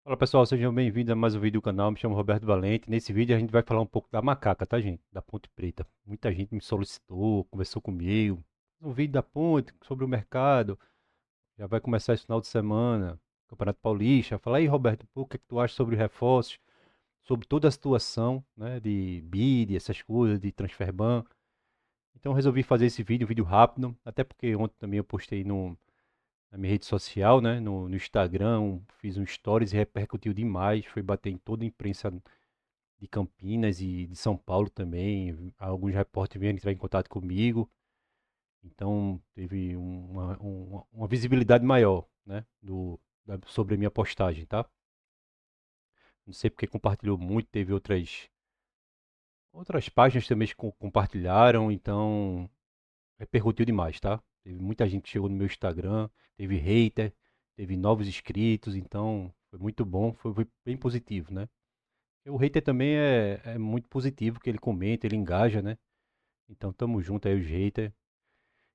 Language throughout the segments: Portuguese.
Fala pessoal, sejam bem-vindos a mais um vídeo do canal. Me chamo Roberto Valente. Nesse vídeo a gente vai falar um pouco da macaca, tá, gente? Da Ponte Preta. Muita gente me solicitou, conversou comigo. Um vídeo da Ponte sobre o mercado. Já vai começar esse final de semana. Campeonato Paulista. Fala aí, Roberto, pô, o que é que tu acha sobre reforços? Sobre toda a situação, né? De BID, essas coisas, de Transferban. Então eu resolvi fazer esse vídeo, um vídeo rápido. Até porque ontem também eu postei no na minha rede social, né, no Instagram, fiz um stories e repercutiu demais, foi bater em toda a imprensa de Campinas e de São Paulo também. Alguns repórteres vieram entrar em contato comigo, então teve uma visibilidade maior, né, sobre a minha postagem, tá? Não sei porque compartilhou muito, teve outras páginas também que compartilharam, então repercutiu demais, tá? Teve muita gente que chegou no meu Instagram, teve hater, teve novos inscritos, então foi muito bom, foi bem positivo, né? E o hater também é muito positivo, que ele comenta, ele engaja, né? Então tamo junto aí, os haters,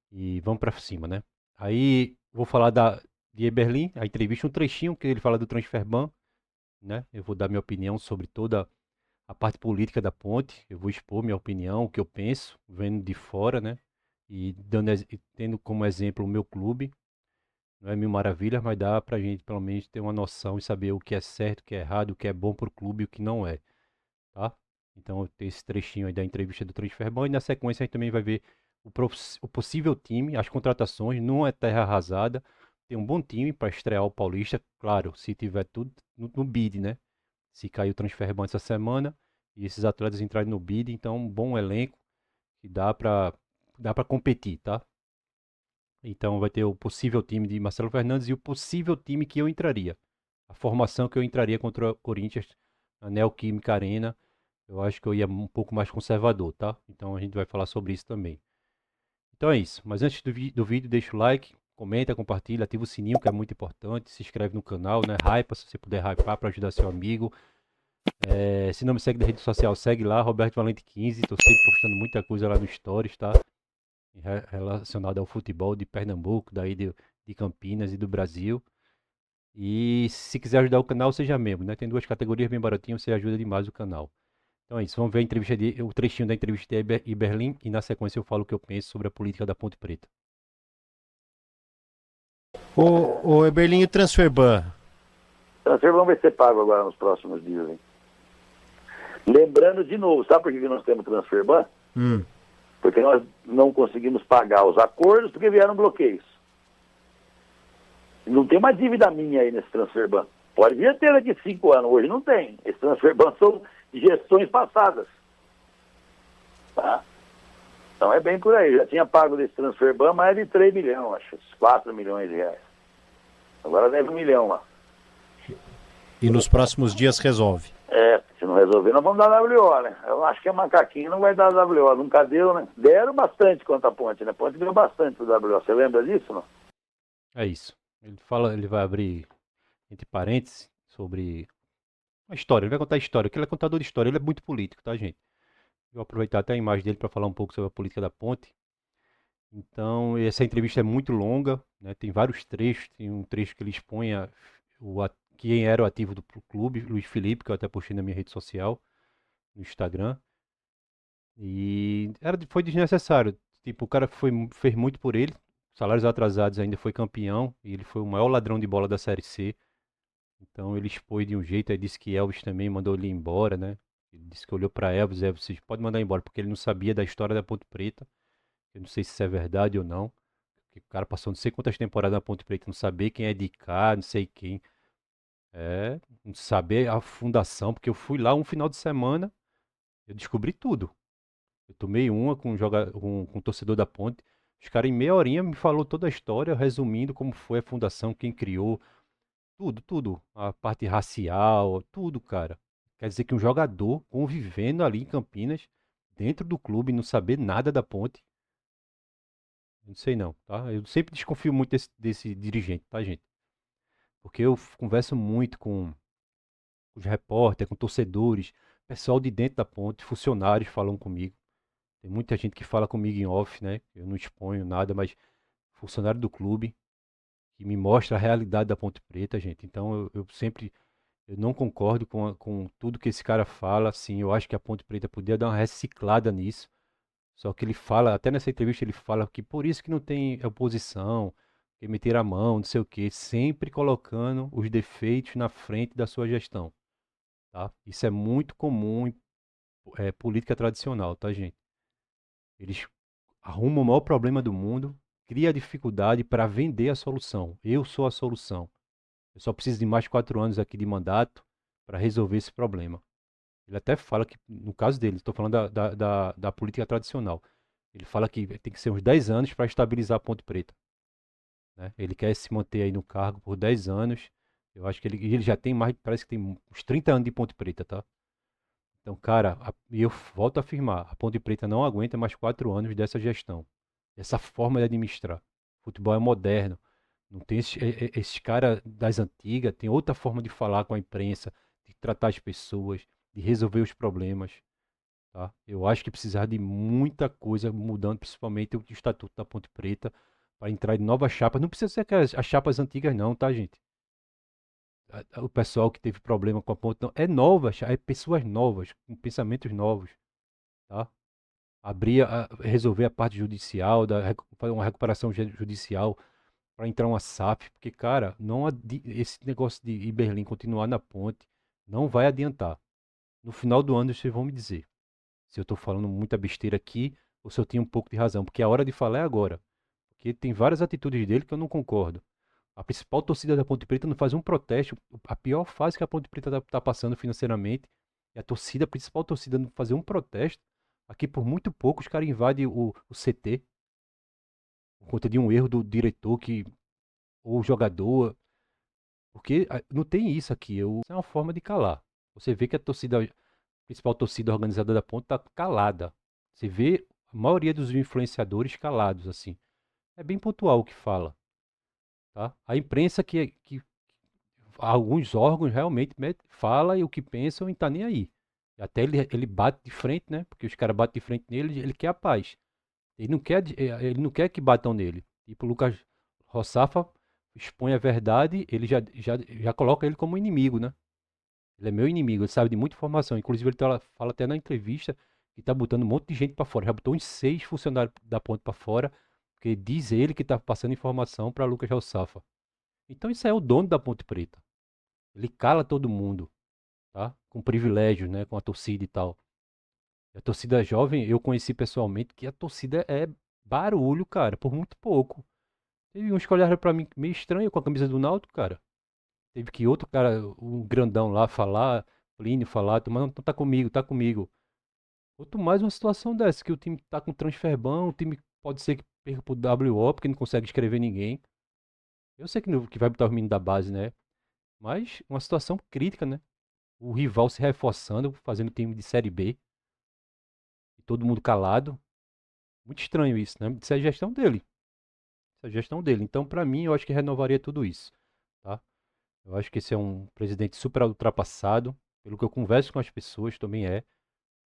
e vamos pra cima, né? Aí vou falar de Eberlin, a entrevista, um trechinho que ele fala do Transferban, né? Eu vou dar minha opinião sobre toda a parte política da ponte, eu vou expor minha opinião, o que eu penso, vendo de fora, né? E e tendo como exemplo o meu clube. Não é mil maravilhas, mas dá pra gente pelo menos ter uma noção e saber o que é certo, o que é errado, o que é bom pro clube e o que não é, tá? Então tem esse trechinho aí da entrevista do Transferban e na sequência a gente também vai ver o possível time, as contratações, não é terra arrasada, tem um bom time para estrear o Paulista, claro, se tiver tudo no bid, né? Se cair o Transferban essa semana e esses atletas entrarem no bid, então um bom elenco que dá para competir, tá? Então vai ter o possível time de Marcelo Fernandes e o possível time que eu entraria. A formação que eu entraria contra o Corinthians na Neoquímica Arena. Eu acho que eu ia um pouco mais conservador, tá? Então a gente vai falar sobre isso também. Então é isso. Mas antes do vídeo, deixa o like, comenta, compartilha, ativa o sininho que é muito importante. Se inscreve no canal, né? Hypa, se você puder hypar para ajudar seu amigo. Se não me segue na rede social, segue lá, Roberto Valente 15. Tô sempre postando muita coisa lá no Stories, tá? Relacionado ao futebol de Pernambuco, de Campinas e do Brasil. E se quiser ajudar o canal, seja membro, né? Tem duas categorias bem baratinhas, você ajuda demais o canal. Então é isso, vamos ver o trechinho da entrevista de Berlim e na sequência eu falo o que eu penso sobre a política da Ponte Preta. O Eberlinho Transferban. O transfer vai ser pago agora nos próximos dias, hein? Lembrando de novo, sabe por que nós temos transfer ban? Hum. Porque nós não conseguimos pagar os acordos porque vieram bloqueios. Não tem uma dívida minha aí nesse transfer ban. Pode vir ter daqui 5 anos, hoje não tem. Esse transfer ban são gestões passadas. Tá? Então é bem por aí. Já tinha pago desse transfer ban mais de 3 milhões, acho, 4 milhões de reais. Agora deve 1 milhão lá. E nos próximos dias resolve. Se não resolver, nós vamos dar WO, né? Eu acho que a macaquinha não vai dar WO, nunca deu, né? Deram bastante quanto a ponte, né? A ponte deu bastante pro WO. Você lembra disso, não? É isso. Ele vai abrir entre parênteses sobre a história, ele vai contar a história, porque ele é contador de história, ele é muito político, tá, gente? Eu vou aproveitar até a imagem dele para falar um pouco sobre a política da ponte. Então, essa entrevista é muito longa, né? Tem vários trechos, tem um trecho que ele expõe quem era o ativo do clube, Luiz Felipe, que eu até postei na minha rede social, no Instagram. E foi desnecessário. Tipo, o cara fez muito por ele. Salários atrasados ainda foi campeão. E ele foi o maior ladrão de bola da Série C. Então ele expôs de um jeito. Aí disse que Elvis também mandou ele embora, né? Ele disse que olhou para Elvis disse, pode mandar embora, porque ele não sabia da história da Ponte Preta. Eu não sei se isso é verdade ou não. Porque o cara passou não sei quantas temporadas na Ponte Preta, não saber quem é de cá, não sei quem. Não saber a fundação, porque eu fui lá um final de semana, eu descobri tudo. Eu tomei uma com um torcedor da Ponte. Os caras em meia horinha me falou toda a história, resumindo como foi a fundação, quem criou, tudo, tudo. A parte racial, tudo, cara. Quer dizer que um jogador convivendo ali em Campinas, dentro do clube, não saber nada da Ponte, não sei não, tá? Eu sempre desconfio muito desse dirigente, tá, gente? Porque eu converso muito com os repórteres, com torcedores, pessoal de dentro da Ponte, funcionários falam comigo. Tem muita gente que fala comigo em off, né? Eu não exponho nada, mas funcionário do clube que me mostra a realidade da Ponte Preta, gente. Então eu sempre Eu não concordo com tudo que esse cara fala, assim, eu acho que a Ponte Preta podia dar uma reciclada nisso. Só que ele fala, até nessa entrevista ele fala que por isso que não tem oposição, que meter a mão, não sei o quê, sempre colocando os defeitos na frente da sua gestão, tá? Isso é muito comum em política tradicional, tá, gente? Eles arrumam o maior problema do mundo, cria dificuldade para vender a solução. Eu sou a solução. Eu só preciso de mais 4 anos aqui de mandato para resolver esse problema. Ele até fala que, no caso dele, estou falando da política tradicional, ele fala que tem que ser uns 10 anos para estabilizar a Ponte Preta, né? Ele quer se manter aí no cargo por 10 anos. Eu acho que ele já tem mais, parece que tem uns 30 anos de Ponte Preta, tá? Então, cara, e eu volto a afirmar, a Ponte Preta não aguenta mais 4 anos dessa gestão, dessa forma de administrar. O futebol é moderno, não tem esses caras das antigas, tem outra forma de falar com a imprensa, de tratar as pessoas, de resolver os problemas, tá? Eu acho que precisar de muita coisa mudando, principalmente o estatuto da Ponte Preta, para entrar em novas chapas. Não precisa ser as chapas antigas não, tá, gente? O pessoal que teve problema com a ponte, não, é nova, é pessoas novas, com pensamentos novos, tá? Resolver a parte judicial, fazer uma recuperação judicial para entrar uma SAF, porque, cara, esse negócio de Iberlim continuar na ponte não vai adiantar. No final do ano vocês vão me dizer se eu estou falando muita besteira aqui ou se eu tenho um pouco de razão, porque a hora de falar é agora. Porque tem várias atitudes dele que eu não concordo. A principal torcida da Ponte Preta não faz um protesto. A pior fase que a Ponte Preta tá passando financeiramente. E a principal torcida não fazer um protesto. Aqui por muito pouco os caras invadem o CT. Por conta de um erro do diretor ou jogador. Porque não tem isso aqui. Isso é uma forma de calar. Você vê que a principal torcida organizada da Ponte tá calada. Você vê a maioria dos influenciadores calados, assim. É bem pontual o que fala. Tá? A imprensa que alguns órgãos realmente fala e o que pensam e tá nem aí. Até ele bate de frente, né? Porque os caras batem de frente nele, ele quer a paz. Ele não quer que batam nele. Tipo, o Lucas Roçafa expõe a verdade, ele já coloca ele como inimigo, né? Ele é meu inimigo, ele sabe de muita informação. Inclusive, fala até na entrevista que tá botando um monte de gente para fora. Já botou uns 6 funcionários da ponte para fora, porque diz ele que tá passando informação para Lucas Roçafa. Então, isso aí é o dono da Ponte Preta. Ele cala todo mundo, tá? Com privilégios, né? Com a torcida e tal. E a torcida jovem, eu conheci pessoalmente que a torcida é barulho, cara, por muito pouco. Teve uns que olharam pra mim meio estranho com a camisa do Náutico, cara. Teve que outro cara, um grandão lá falar, Plínio falar, mas não tá comigo, tá comigo. Quanto mais uma situação dessa, que o time tá com transferban, o time pode ser que perca pro WO, porque não consegue escrever ninguém. Eu sei que vai botar os meninos da base, né? Mas uma situação crítica, né? O rival se reforçando, fazendo time de Série B, e todo mundo calado. Muito estranho isso, né? Isso é a gestão dele. Isso é a gestão dele. Então, pra mim, eu acho que renovaria tudo isso, tá? Eu acho que esse é um presidente super ultrapassado. Pelo que eu converso com as pessoas, também é.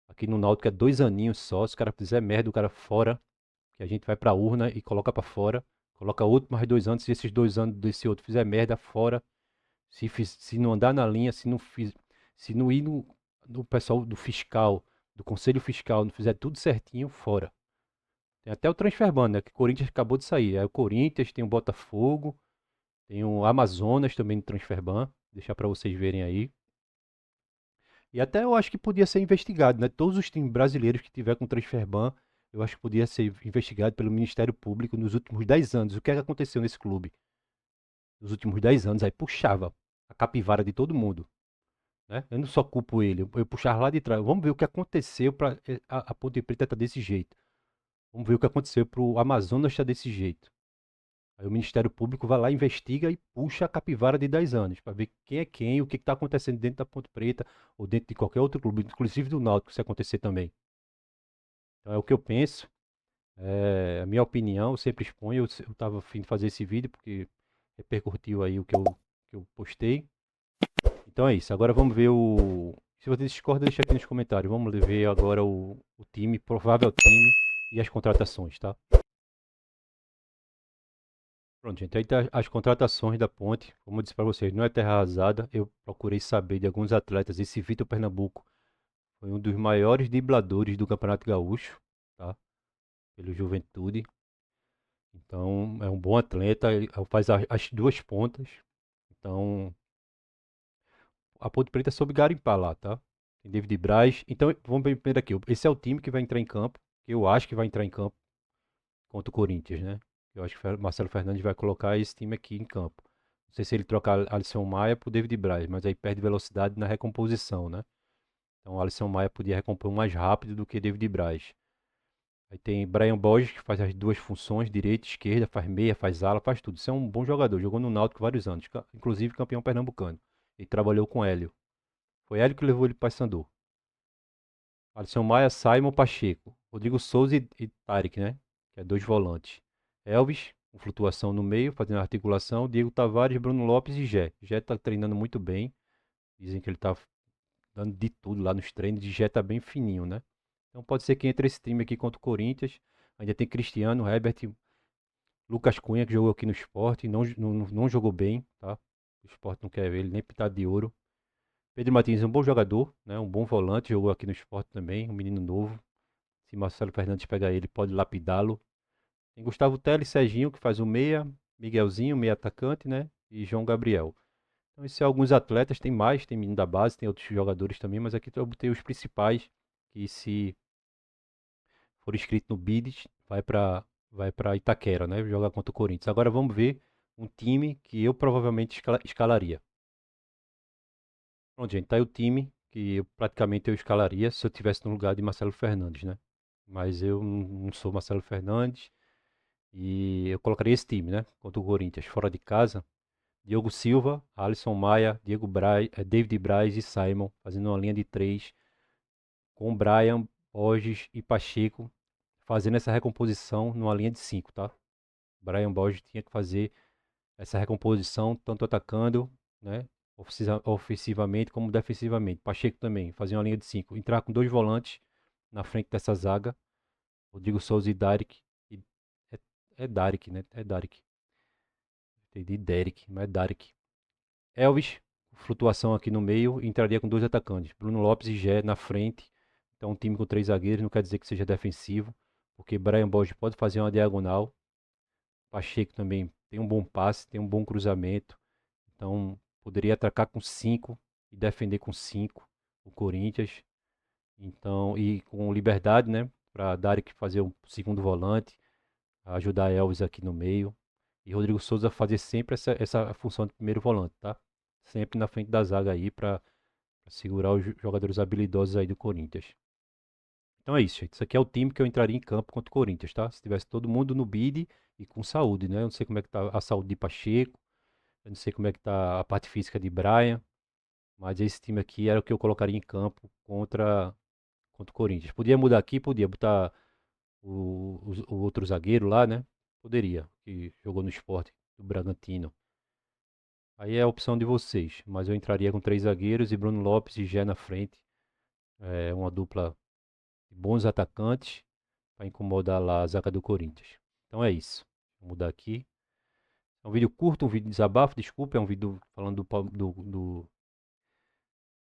Aqui no Náutico é 2 aninhos só. Se o cara fizer merda, o cara fora. Que a gente vai pra urna e coloca pra fora. Coloca outro mais 2 anos. Se esses 2 anos desse outro fizer merda, fora. Se não andar na linha, se não ir no pessoal do fiscal, do conselho fiscal, não fizer tudo certinho, fora. Tem até o Transferban, né? Que o Corinthians acabou de sair. É o Corinthians, tem o Botafogo, tem o Amazonas também no Transferban. Deixar para vocês verem aí. E até eu acho que podia ser investigado, né? Todos os times brasileiros que tiver com Transferban, eu acho que podia ser investigado pelo Ministério Público nos últimos 10 anos. O que é que aconteceu nesse clube? Nos últimos 10 anos, aí puxava a capivara de todo mundo, né? Eu não só culpo ele, eu puxava lá de trás. Vamos ver o que aconteceu para a Ponte Preta estar desse jeito. Vamos ver o que aconteceu para o Amazonas estar desse jeito. Aí o Ministério Público vai lá, investiga e puxa a capivara de 10 anos para ver quem é quem, o que está acontecendo dentro da Ponte Preta ou dentro de qualquer outro clube, inclusive do Náutico, se acontecer também. Então é o que eu penso, é a minha opinião, eu sempre exponho. Eu estava a fim de fazer esse vídeo porque repercutiu aí o que eu postei. Então é isso. Agora vamos ver o. Se você discorda, deixa aqui nos comentários. Vamos ver agora o time, provável time e as contratações, tá? Pronto, gente. Aí tá as contratações da Ponte. Como eu disse para vocês, não é terra arrasada. Eu procurei saber de alguns atletas. Esse Vitor Pernambuco foi um dos maiores dribladores do Campeonato Gaúcho, tá? Pelo Juventude. Então, é um bom atleta. Ele faz as duas pontas. Então, a Ponte Preta soube garimpar lá, tá? Tem David Braz. Então, vamos ver primeiro aqui. Esse é o time que vai entrar em campo. Que eu acho que vai entrar em campo contra o Corinthians, né? Eu acho que o Marcelo Fernandes vai colocar esse time aqui em campo. Não sei se ele trocar Alisson Maia por David Braz, mas aí perde velocidade na recomposição, né? Então, o Alisson Maia podia recompor mais rápido do que David Braz. Aí tem Brian Borges, que faz as duas funções, direita e esquerda, faz meia, faz ala, faz tudo. Isso é um bom jogador, jogou no Náutico vários anos, inclusive campeão pernambucano. E trabalhou com Hélio. Foi Hélio que levou ele para Paysandu. Alisson Maia, Simon, Pacheco. Rodrigo Souza e Tarek, né? Que é dois volantes. Elvis, com flutuação no meio, fazendo articulação. Diego Tavares, Bruno Lopes e Gé. Gé tá treinando muito bem. Dizem que ele tá dando de tudo lá nos treinos. E Gé tá bem fininho, né? Então pode ser que entre esse time aqui contra o Corinthians. Ainda tem Cristiano, Herbert, Lucas Cunha, que jogou aqui no Sport. Não jogou bem, tá? O Sport não quer ver ele nem pitado de ouro. Pedro Martins é um bom jogador, né? Um bom volante, jogou aqui no Sport também, um menino novo. Se Marcelo Fernandes pegar ele, pode lapidá-lo. Tem Gustavo Telles, Serginho, que faz o meia, Miguelzinho, meia atacante, né? E João Gabriel. Então, esses são alguns atletas, tem mais, tem menino da base, tem outros jogadores também, mas aqui eu botei os principais, que se for inscrito no BID, vai para Itaquera, né? Jogar contra o Corinthians. Agora vamos ver um time que eu provavelmente escalaria. Pronto, gente, tá aí o time que eu escalaria se eu tivesse no lugar de Marcelo Fernandes, né? Mas eu não sou Marcelo Fernandes e eu colocaria esse time, né? Contra o Corinthians, fora de casa. Diogo Silva, Alisson Maia, David Braz e Simon, fazendo uma linha de três com Brian, Borges e Pacheco, fazendo essa recomposição numa linha de cinco, tá? Brian Borges tinha que fazer essa recomposição tanto atacando, né? Ofensivamente como defensivamente. Pacheco também, fazia uma linha de 5. Entrar com dois volantes na frente dessa zaga. Rodrigo Souza e Darek. É, é Darek, né? É Darek. Entendi Derek, mas é Darek. Elvis, flutuação aqui no meio, entraria com dois atacantes. Bruno Lopes e Gé na frente. Então um time com três zagueiros não quer dizer que seja defensivo. Porque Brian Borges pode fazer uma diagonal. Pacheco também tem um bom passe, tem um bom cruzamento. Então, poderia atacar com 5 e defender com 5 o Corinthians. Então, e com liberdade, né? Para Darek fazer um segundo volante, ajudar Elvis aqui no meio. E Rodrigo Souza fazer sempre essa função de primeiro volante, tá? Sempre na frente da zaga aí para segurar os jogadores habilidosos aí do Corinthians. Então é isso, gente. Isso aqui é o time que eu entraria em campo contra o Corinthians, tá? Se tivesse todo mundo no bid e com saúde, né? Eu não sei como é que tá a saúde de Pacheco, eu não sei como é que tá a parte física de Brian, mas esse time aqui era o que eu colocaria em campo contra o Corinthians. Podia mudar aqui, podia botar o outro zagueiro lá, né? Poderia, que jogou no Sport do Bragantino. Aí é a opção de vocês, mas eu entraria com três zagueiros e Bruno Lopes e Gé na frente. É uma dupla de bons atacantes para incomodar lá a zaga do Corinthians. Então é isso. Vou mudar aqui. É um vídeo curto, um vídeo de desabafo, desculpa, é um vídeo falando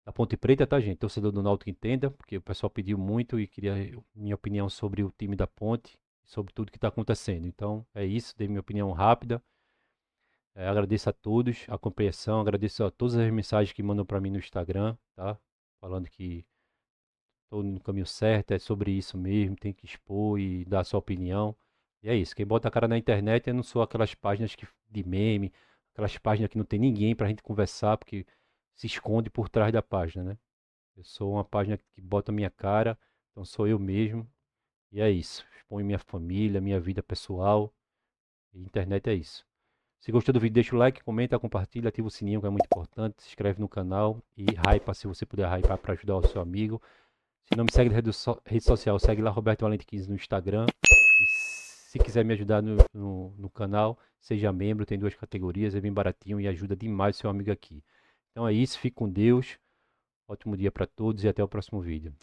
da Ponte Preta, tá, gente? Torcedor do Náutico entenda, porque o pessoal pediu muito e queria minha opinião sobre o time da Ponte, sobre tudo que está acontecendo. Então, é isso, dei minha opinião rápida. Agradeço a todos a compreensão, agradeço a todas as mensagens que mandam para mim no Instagram, tá? Falando que estou no caminho certo, é sobre isso mesmo, tem que expor e dar a sua opinião. E é isso, quem bota a cara na internet, eu não sou aquelas páginas de meme, aquelas páginas que não tem ninguém pra gente conversar, porque se esconde por trás da página, né? Eu sou uma página que bota a minha cara, então sou eu mesmo. E é isso. Exponho minha família, minha vida pessoal. E internet é isso. Se gostou do vídeo, deixa o like, comenta, compartilha, ativa o sininho que é muito importante. Se inscreve no canal e hypa se você puder hypar para ajudar o seu amigo. Se não me segue na rede social, segue lá Roberto Valente 15 no Instagram. E se quiser me ajudar no canal, seja membro, tem duas categorias, é bem baratinho e ajuda demais o seu amigo aqui. Então é isso, fique com Deus. Ótimo dia para todos e até o próximo vídeo.